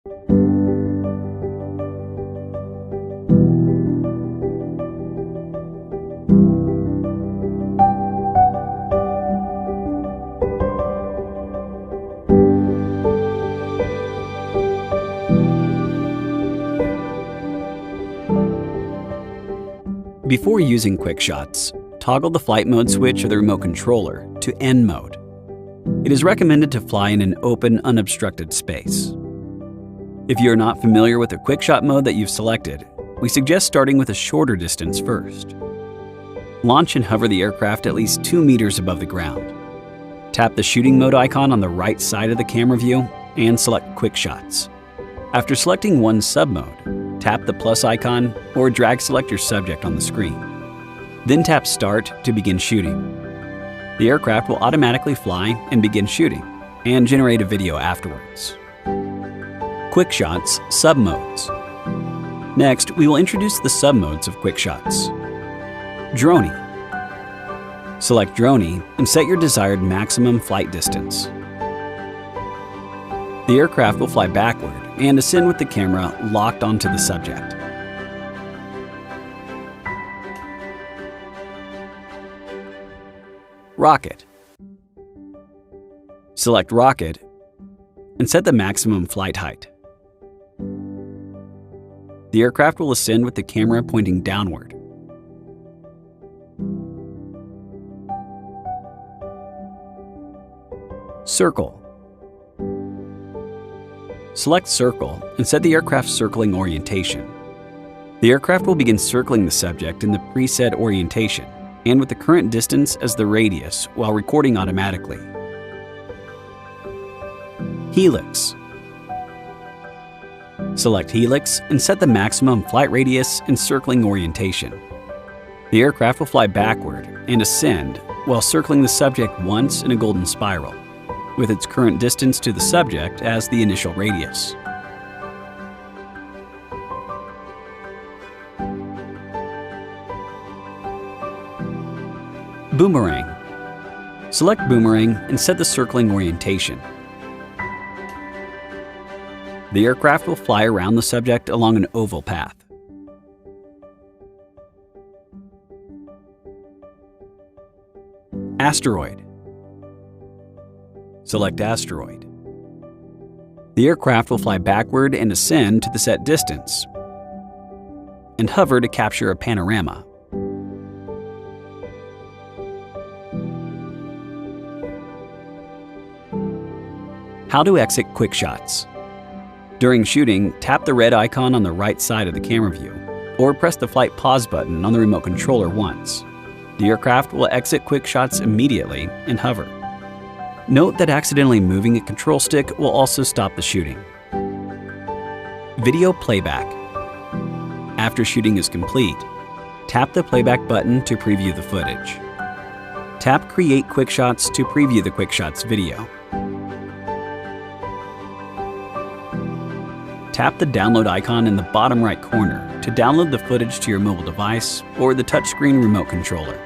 Before using QuickShots, toggle the flight mode switch of the remote controller to N mode. It is recommended to fly in an open, unobstructed space. If you are not familiar with the QuickShot mode that you've selected, we suggest starting with a shorter distance first. Launch and hover the aircraft at least 2 meters above the ground. Tap the shooting mode icon on the right side of the camera view and select QuickShots. After selecting one submode, tap the plus icon or drag select your subject on the screen. Then tap Start to begin shooting. The aircraft will automatically fly and begin shooting, and generate a video afterwards. QuickShots Submodes. Next, we will introduce the submodes of QuickShots. Drone. Select Drone and set your desired maximum flight distance. The aircraft will fly backward and ascend with the camera locked onto the subject. Rocket. Select Rocket and set the maximum flight height. The aircraft will ascend with the camera pointing downward. Circle. Select Circle and set the aircraft's circling orientation. The aircraft will begin circling the subject in the preset orientation and with the current distance as the radius while recording automatically. Helix. Select Helix and set the maximum flight radius and circling orientation. The aircraft will fly backward and ascend while circling the subject once in a golden spiral, with its current distance to the subject as the initial radius. Boomerang. Select Boomerang and set the circling orientation. The aircraft will fly around the subject along an oval path. Asteroid. Select Asteroid. The aircraft will fly backward and ascend to the set distance, and hover to capture a panorama. How to exit QuickShots. During shooting, tap the red icon on the right side of the camera view, or press the flight pause button on the remote controller once. The aircraft will exit QuickShots immediately and hover. Note that accidentally moving a control stick will also stop the shooting. Video playback. After shooting is complete, tap the playback button to preview the footage. Tap Create QuickShots to preview the QuickShots video. Tap the download icon in the bottom right corner to download the footage to your mobile device or the touchscreen remote controller.